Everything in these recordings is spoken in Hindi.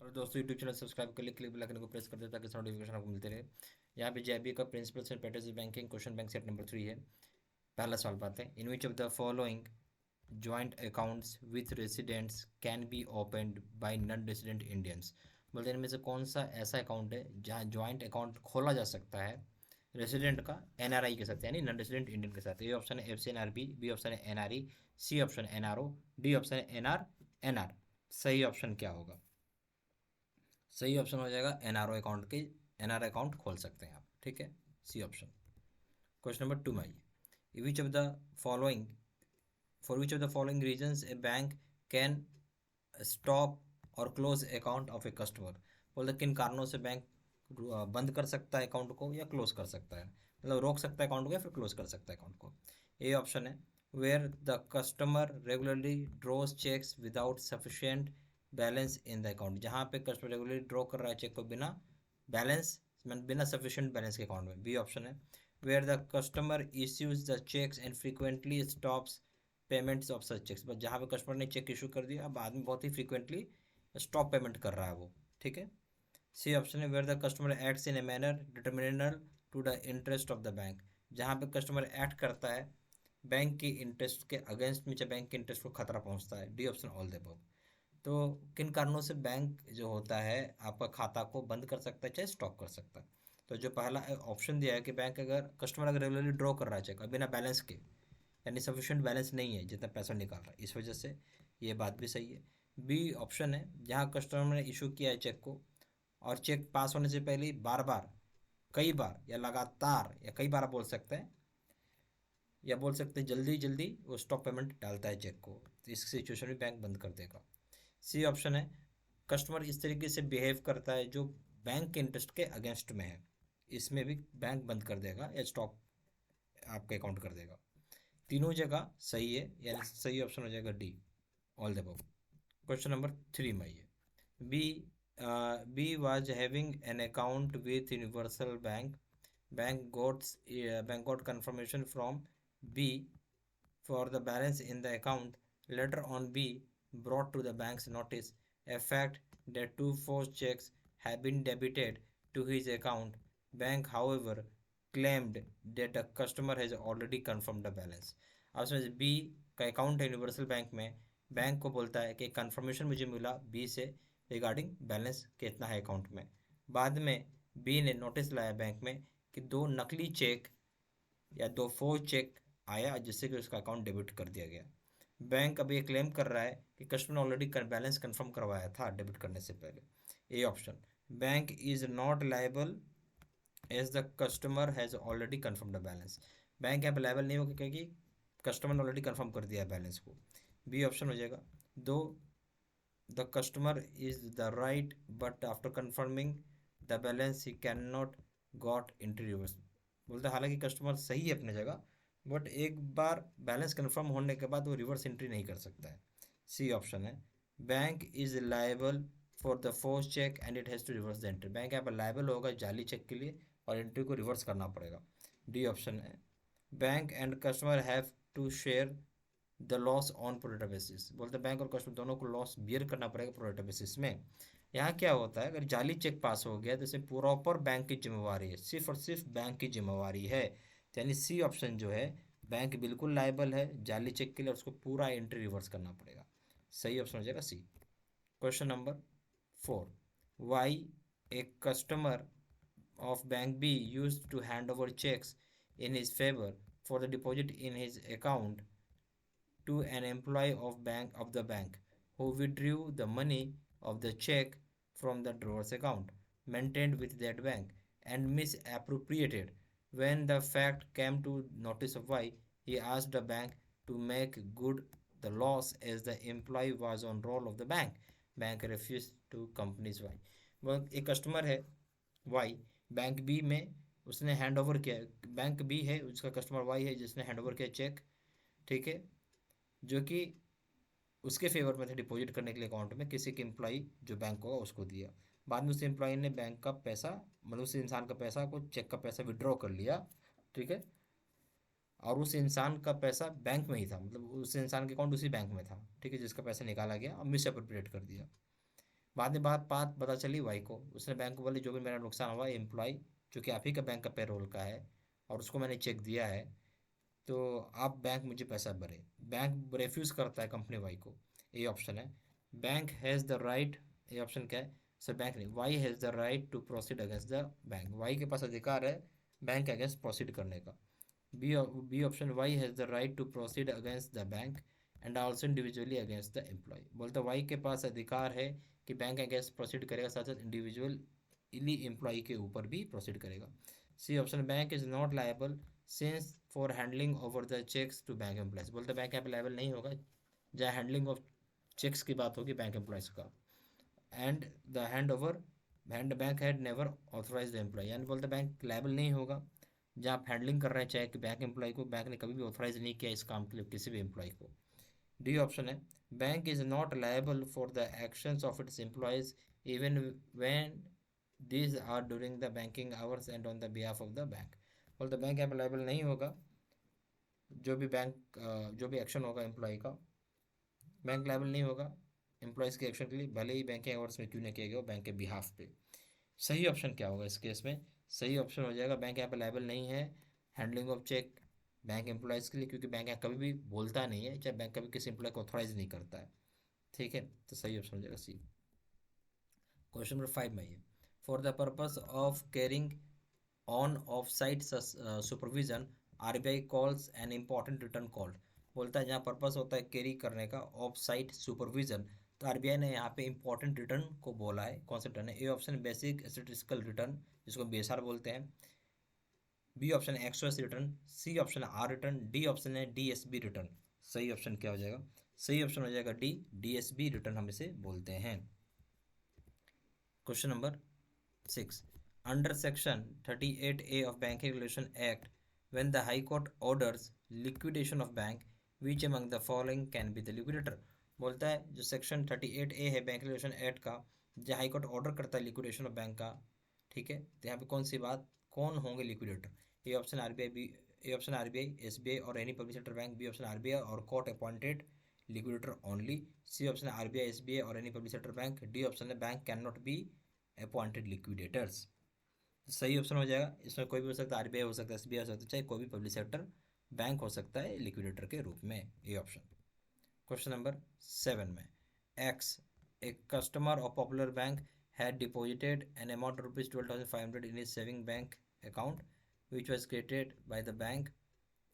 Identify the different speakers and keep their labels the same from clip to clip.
Speaker 1: और दोस्तों यूट्यूब चैनल सब्सक्राइब कर लिए क्लिक बेल आइकन को प्रेस कर दे ताकि नोटिफिकेशन आपको मिलते रहे। यहाँ पे जेबी का principles and practice banking question bank set number 3 है। पहला सवाल पाते हैं। In which of the following joint accounts with residents can be opened by non resident Indians. बोलते हैं इनमें से कौन सा ऐसा अकाउंट है जहाँ जॉइंट अकाउंट खोला जा सकता है रेसिडेंट का एनआरआई के साथ यानी नॉन रेसिडेंट इंडियन के साथ। ए ऑप्शन है एफसीएनआरबी, बी ऑप्शन है NRE, C option NRO, D option है एनआर। सही ऑप्शन क्या होगा? सही ऑप्शन हो जाएगा एनआरओ अकाउंट के एनआर अकाउंट खोल सकते हैं आप। ठीक है, सी ऑप्शन। क्वेश्चन नंबर 2 में आइए। Which of the following for which of the following reasons a bank can stop और close account of a customer. बोलते किन कारणों से बैंक बंद कर सकता है अकाउंट को या क्लोज कर सकता है, मतलब रोक सकता है अकाउंट को या फिर क्लोज कर सकता है अकाउंट को। ए ऑप्शन है where the customer regularly draws cheques without sufficient balance in the account. जहाँ पे कस्टमर रेगुलरली ड्रॉ कर रहा है चेक को बिना बैलेंस बिना सफिशिएंट बैलेंस के अकाउंट में। बी ऑप्शन है where the customer issues the cheques and frequently stops payments of such cheques. बस जहाँ पे कस्टमर ने चेक इशू कर दिया अब बाद में बहुत ही फ्रीक्वेंटली स्टॉप पेमेंट कर रहा है वो। ठीक है, सी ऑप्शन है where the customer acts in a manner detrimental to the interest of the bank. जहाँ पे कस्टमर एक्ट करता है बैंक के इंटरेस्ट के अगेंस्ट में, चाहे बैंक के इंटरेस्ट को खतरा पहुँचता है। D option all the above. तो किन कारणों से बैंक जो होता है आपका खाता को बंद कर सकता है चाहे स्टॉप कर सकता है। तो जो पहला ऑप्शन दिया है कि बैंक अगर कस्टमर अगर रेगुलरली ड्रॉ कर रहा है चेक बिना बैलेंस के यानी सफिशिएंट बैलेंस नहीं है जितना पैसा निकाल रहा है, इस वजह से ये बात भी सही है। बी ऑप्शन है जहाँ कस्टमर ने इशू किया है चेक को और चेक पास होने से पहले ही बार बार, कई बार या लगातार या कई बार आप बोल सकते हैं, या बोल सकते हैं जल्दी जल्दी वो स्टॉप पेमेंट डालता है चेक को, तो इस सिचुएशन में बैंक बंद कर देगा। सी ऑप्शन है कस्टमर इस तरीके से बिहेव करता है जो बैंक के इंटरेस्ट के अगेंस्ट में है, इसमें भी बैंक बंद कर देगा या स्टॉप आपके अकाउंट कर देगा। तीनों जगह सही है यानी सही ऑप्शन हो जाएगा D, all the above. Question number 3 में आइए। B B was having an account with universal bank. Bank got confirmation from B for the balance in the account. Later on, B brought to the bank's notice a fact that two forged checks have been debited to his account. Bank, however, claimed that the customer has already confirmed the balance. अब समझ बी का अकाउंट है यूनिवर्सल बैंक में, बैंक को बोलता है कि कंफर्मेशन मुझे मिला बी से रिगार्डिंग बैलेंस कितना है अकाउंट में। बाद में बी ने नोटिस लाया बैंक में कि दो नकली चेक या दो फोर्ज चेक आया जिससे कि उसका अकाउंट डेबिट कर दिया गया। बैंक अब ये क्लेम कर रहा है कि कस्टमर ने ऑलरेडी बैलेंस कंफर्म करवाया था डेबिट करने से पहले। A option bank is not liable as the customer has already confirm the balance. Bank यहाँ पर लाइबल नहीं होगा क्योंकि कस्टमर ने ऑलरेडी कंफर्म कर दिया है बैलेंस को। बी ऑप्शन हो जाएगा दो the customer is the right but after confirming the balance he can not got into reverse. बोलते हालांकि कस्टमर सही है अपनी जगह बट एक बार बैलेंस कंफर्म होने के बाद वो रिवर्स एंट्री नहीं कर सकता है। सी ऑप्शन है bank is liable for the force cheque and it has to reverse the entry. Bank यहाँ पर लायबल होगा जाली चेक के लिए और एंट्री को रिवर्स करना पड़ेगा। डी ऑप्शन है bank and customer have to share the loss on pro rata basis. बोलते बैंक और कस्टमर दोनों को लॉस बियर करना पड़ेगा प्रोरेटा बेसिस में। यहाँ क्या होता है अगर जाली चेक पास हो गया तो इसे प्रॉपर बैंक की जिम्मेवारी है, सिर्फ और सिर्फ बैंक की जिम्मेवारी है। तो यानी सी ऑप्शन जो है बैंक बिल्कुल लायबल है जाली चेक के लिए और उसको पूरा एंट्री रिवर्स करना पड़ेगा। सही ऑप्शन हो जाएगा C. Question number 4। Why a customer of Bank B used to hand over checks in his favor for the deposit in his account to an employee of the bank who withdrew the money of the check from the drawer's account maintained with that bank and misappropriated. When the fact came to notice of Y, he asked the bank to make good the loss as the employee was on roll of the bank. Bank refused to companies Y। वह एक कस्टमर है वाई, बैंक बी में उसने हैंड ओवर किया। बैंक बी है उसका कस्टमर वाई है जिसने हैंड ओवर किया चेक, ठीक है, जो कि उसके फेवर में था डिपॉजिट करने के लिए अकाउंट में, किसी के एम्प्लॉई जो बैंक होगा उसको दिया। बाद में उस एम्प्लॉई ने बैंक का पैसा मतलब उस इंसान का पैसा को चेक का पैसा विड्रॉ कर लिया, ठीक है, और उस इंसान का पैसा बैंक में ही था, मतलब उस इंसान के अकाउंट उसी बैंक में था, ठीक है, जिसका पैसा निकाला गया और मिस अप्रोप्रिएट कर दिया। बाद में बात पता चली वाई को, उसने बैंक को बोली जो भी मेरा नुकसान हुआ एम्प्लॉय जो कि आप ही का बैंक का पेरोल का है और उसको मैंने चेक दिया है, तो आप बैंक मुझे पैसा भरे। बैंक रेफ्यूज़ करता है कंपनी वाई को, ये ऑप्शन है। बैंक हैज़ द राइट, ये ऑप्शन क्या है, सर बैंक नहीं, Y has the right to proceed against the bank, Y के पास अधिकार है बैंक के अगेंस्ट प्रोसीड करने का। B option, Y has the right to proceed against the bank and also individually against the employee. बोलते वाई के पास अधिकार है कि बैंक अगेंस्ट प्रोसीड करेगा, साथ साथ इंडिविजुअली एम्प्लॉय के ऊपर भी प्रोसीड करेगा। C option, bank is not liable since for handling over the cheques to bank employees. बोलते बैंक यहाँ पे लायबल नहीं होगा जहाँ हैंडलिंग ऑफ चेक्स की बात होगी बैंक एम्प्लॉयज का। And the hand over hand bank had never authorise the employee, यानी बोलते बैंक लायबल नहीं होगा जहाँ आप हैंडलिंग कर रहे हैं चेक बैंक एम्प्लॉय को, बैंक ने कभी भी ऑथराइज नहीं किया इस काम के लिए किसी भी एम्प्लॉय को। डी ऑप्शन है, bank is not liable for the actions of its employees even when these are during the banking hours and on the behalf of the bank. बोलते बैंक यहाँ पे लायबल नहीं होगा जो भी बैंक जो भी एक्शन होगा एम्प्लॉय का, बैंक लायबल नहीं होगा एम्प्लॉयज़ के एक्शन के लिए, भले ही बैंकिंग आवर्स में क्यों ना किया गया हो बैंक के बिहाफ पे। सही ऑप्शन क्या होगा इस केस में, सही ऑप्शन हो जाएगा बैंक यहाँ पे लायबल नहीं है handling of cheque bank employees के लिए, क्योंकि बैंक यहाँ कभी भी बोलता नहीं है, चाहे बैंक कभी किसी एम्प्लॉय को ऑथोराइज नहीं करता है। ठीक है, तो सही ऑप्शन हो जाएगा सी। क्वेश्चन नंबर 5 में ये, for the purpose of carrying on off site supervision RBI calls an important return called. बोलता है जहाँ पर्पस होता है कैरी करने का ऑफ साइट सुपरविजन, तो आरबीआई ने यहाँ पे इंपॉर्टेंट रिटर्न को बोला है। कौन सा रिटर्न है, A option basic statistical return जिसको बेसआर बोलते हैं, B option XOS return, C option R return, D option है डीएसबी रिटर्न। सही ऑप्शन क्या हो जाएगा, सही ऑप्शन हो जाएगा डी, डीएसबी रिटर्न हम इसे बोलते हैं। Question number 6, under section 38A of banking regulation act, when the high court orders liquidation of bank, which among the following can be the liquidator। बोलता है जो सेक्शन 38A है बैंक रेगुलेशन एक्ट का, जो हाई कोर्ट ऑर्डर करता है लिक्विडेशन ऑफ बैंक का, ठीक है, तो यहाँ पे कौन सी बात, कौन होंगे liquidator. A option RBI, B A option RBI SBI और any public sector bank, B option RBI और court appointed liquidator only, C option RBI SBI और any public sector bank, D option है bank can not be appointed liquidators. सही ऑप्शन हो जाएगा, इसमें कोई भी हो सकता है, आरबीआई हो सकता है, एसबीआई हो सकता है, चाहे कोई भी पब्लिक सेक्टर बैंक हो सकता है लिक्विडेटर के रूप में, ये ऑप्शन। क्वेश्चन नंबर 7 में, x a customer of popular bank had deposited an amount of ₹12,500 in his saving bank account which was created by the bank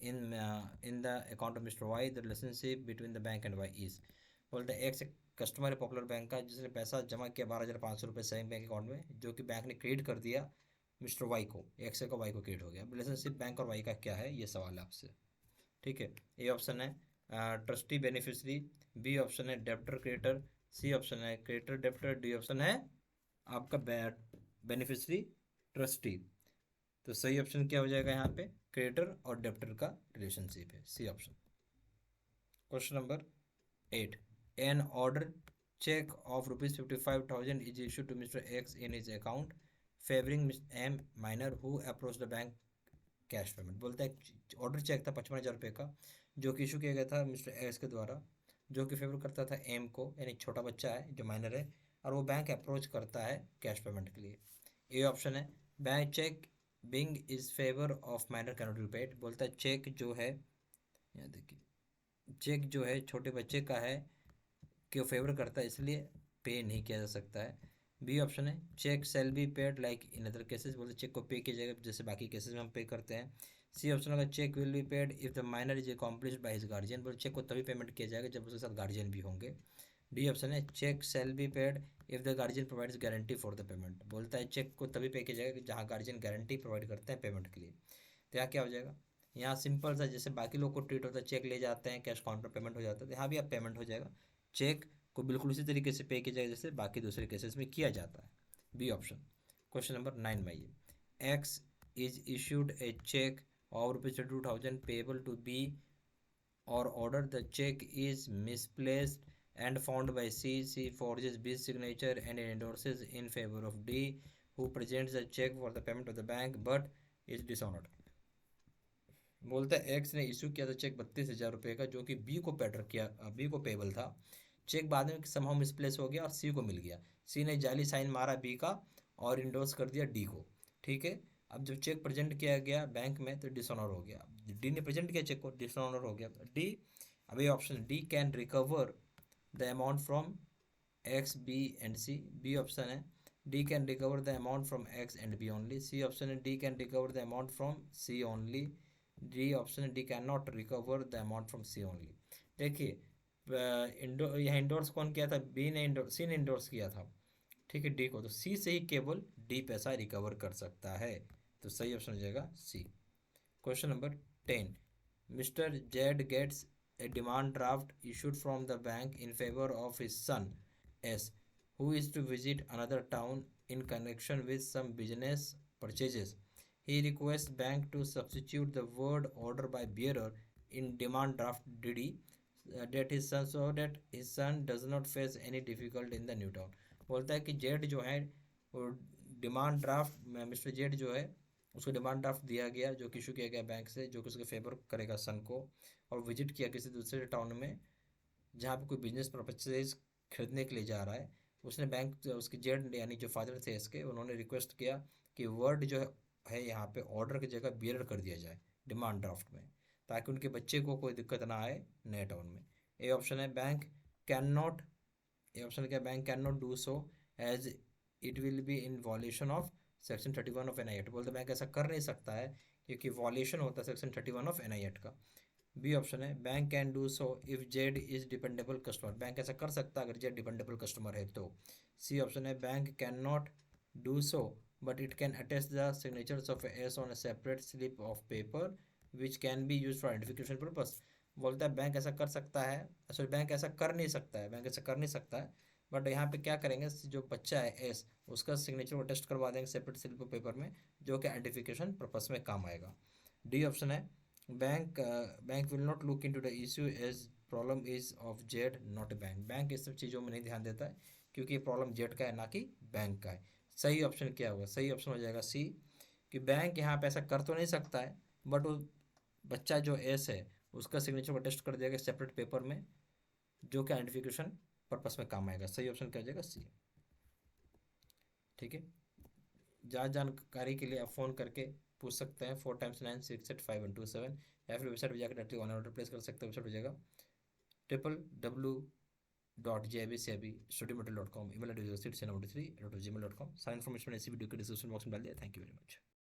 Speaker 1: in the account of Mr. Y, the relationship between the bank and Y is। बोलते हैं एक कस्टमर है पॉपुलर बैंक का जिसने पैसा जमा किया 12,500 रुपये सेविंग बैंक अकाउंट में, जो कि बैंक ने क्रिएट कर दिया मिस्टर वाई को, एक्स का वाई को क्रिएट हो गया। रिलेशनशिप बैंक और वाई का क्या है, ये सवाल है आपसे। ठीक है, ए ऑप्शन है ट्रस्टी बेनिफिशरी, बी ऑप्शन है डेप्टर क्रिएटर, सी ऑप्शन है क्रिएटर डेप्टर, डी ऑप्शन है आपका बेनिफिशरी ट्रस्टी। तो सही ऑप्शन क्या हो जाएगा यहाँ पे, क्रेडिटर और डेप्टर का रिलेशनशिप है, C option. Question number 8, an order cheque of ₹55,000 is issue to Mister X in his account favouring M minor who approach the bank cash payment. बोलता है ऑर्डर चेक था 55,000 रुपये का जो कि इशू किया गया था मिस्टर एक्स के द्वारा, जो कि फेवर करता था एम को, यानी छोटा बच्चा है जो माइनर है, और वो बैंक अप्रोच करता है कैश पेमेंट के लिए। ए ऑप्शन है bank cheque being is favour of minor cannot be paid. बोलता है चेक जो है, यहाँ देखिए, चेक जो है छोटे बच्चे का है कि वो फेवर करता है इसलिए पे नहीं किया जा सकता है। बी ऑप्शन है cheque shall be paid like in other cases. बोलते चेक को पे किया जाएगा जैसे बाकी केसेस में हम पे करते हैं। सी ऑप्शन होगा cheque will be paid if the minor is accomplished by his guardian. बोले चेक को तभी पेमेंट किया जाएगा जब उसके साथ गार्जियन भी होंगे। डी ऑप्शन है cheque shall be paid if the guardian provides guarantee for the payment. बोलता है चेक को तभी पे किया जाएगा जहाँ गार्जियन गारंटी प्रोवाइड करते हैं पेमेंट के लिए। तो यहाँ क्या हो जाएगा, यहाँ सिंपल सा जैसे बाकी लोग को ट्रीट होता है, चेक ले जाते हैं कैश काउंटर पेमेंट हो जाता है, तो यहाँ भी अब पेमेंट हो जाएगा, चेक को बिल्कुल उसी तरीके से पे किया जाएगा जैसे बाकी दूसरे केसेस में किया जाता है, बी ऑप्शन। क्वेश्चन नंबर 9 में ये, X is issued a cheque of ₹32,000 payable to B or order the check is misplaced and found by C. C forges B's signature and endorses in favor of D, who presents the check for the payment of the bank but is dishonored। बोलता है एक्स ने इशू किया था चेक 32,000 रुपये का जो कि बी को पेडर किया, बी को पेबल था, चेक बाद में समहाउ मिसप्लेस हो गया और सी को मिल गया, सी ने जाली साइन मारा बी का और इंडोर्स कर दिया डी को, ठीक है। अब जब चेक प्रेजेंट किया गया बैंक में तो डिसऑनर हो गया, डी ने प्रेजेंट किया चेक को, डिसऑनर हो गया डी। अब ये option D can recover the amount from X B and C, B option है D can recover the amount from X and B only, C option है D can recover the amount from C only, D option है D can not recover the amount from C only. देखिए यहाँ इंडोर्स कौन किया था, बी ने इंडोर सी ने इंडोर्स किया था, ठीक है, डी को, तो सी से ही केवल डी पैसा रिकवर कर सकता है, तो सही ऑप्शन हो जाएगा C. Question number 10, mister Z gets a demand draft issued from the bank in favor of his son S, who is to visit another town in connection with some business purchases. He requests bank to substitute the word order by bearer in demand draft DD that his son so that his son does not face any difficulty in the new town. बोलता है कि जेड जो है वो डिमांड ड्राफ्ट में, मिस्टर जेड जो है उसको डिमांड ड्राफ्ट दिया गया जो कि इशू किया गया बैंक से, जो कि उसके फेवर करेगा सन को, और विजिट किया किसी दूसरे टाउन में जहाँ पे कोई बिजनेस परपसेज खरीदने के लिए जा रहा है। उसने बैंक उसके जेड यानी जो फादर थे इसके, उन्होंने रिक्वेस्ट किया कि वर्ड जो है यहाँ पे ऑर्डर की जगह बियर कर दिया जाए डिमांड ड्राफ्ट में, ताकि उनके बच्चे को कोई दिक्कत ना आए नए टाउन में। ए ऑप्शन है bank can not, A option क्या, bank can not do so as it will be in violation of section 31 of NI act, बोलते बैंक ऐसा कर नहीं सकता है क्योंकि वॉल्यूशन होता है सेक्शन 31 ऑफ NI एक्ट का। बी ऑप्शन है bank can do so if Z is dependable customer, bank ऐसा कर सकता है अगर जेड डिपेंडेबल कस्टमर है तो। सी ऑप्शन है bank can not do so but it can attach the signatures of S on a separate slip of paper which can be use for identification purpose. बोलता है बैंक ऐसा कर सकता है, सॉरी बैंक ऐसा कर नहीं सकता है, बैंक ऐसा कर नहीं सकता है, बट यहाँ पे क्या करेंगे, जो बच्चा है एस उसका सिग्नेचर को टेस्ट करवा देंगे सेपरेट स्लिप ऑफ पेपर में, जो कि आइडेंटिफिकेशन पर्पस में काम आएगा। डी ऑप्शन है bank will not look into the issue as problem is of Z not bank, bank इस सब चीज़ों में नहीं ध्यान देता है क्योंकि ये प्रॉब्लम जेड का है ना कि बैंक का है। सही ऑप्शन क्या होगा, सही ऑप्शन हो जाएगा सी, कि बैंक यहाँ पे ऐसा कर तो नहीं सकता है बट वो बच्चा जो एस है उसका सिग्नेचर को टेस्ट कर दिया गया सेपरेट पेपर में, जो कि आइडेंटिफिकेशन पर्पस में काम आएगा। सही ऑप्शन क्या हो जाएगा सी, ठीक है। ज़्यादा जानकारी के लिए आप फ़ोन करके पूछ सकते हैं 4x9685127, या फिर वेबसाइट पर जाकर डायरेक्टली ऑनलाइन ऑर्डर प्लेस कर सकते हैं। वेबसाइट हो जाएगा www.jbcab.studymaterial.com, email address 693@gmail.com। सारी इन्फॉर्मेशन इसी वीडियो के डिस्क्रिप्शन बॉक्स में डाल दिया। Thank you very much.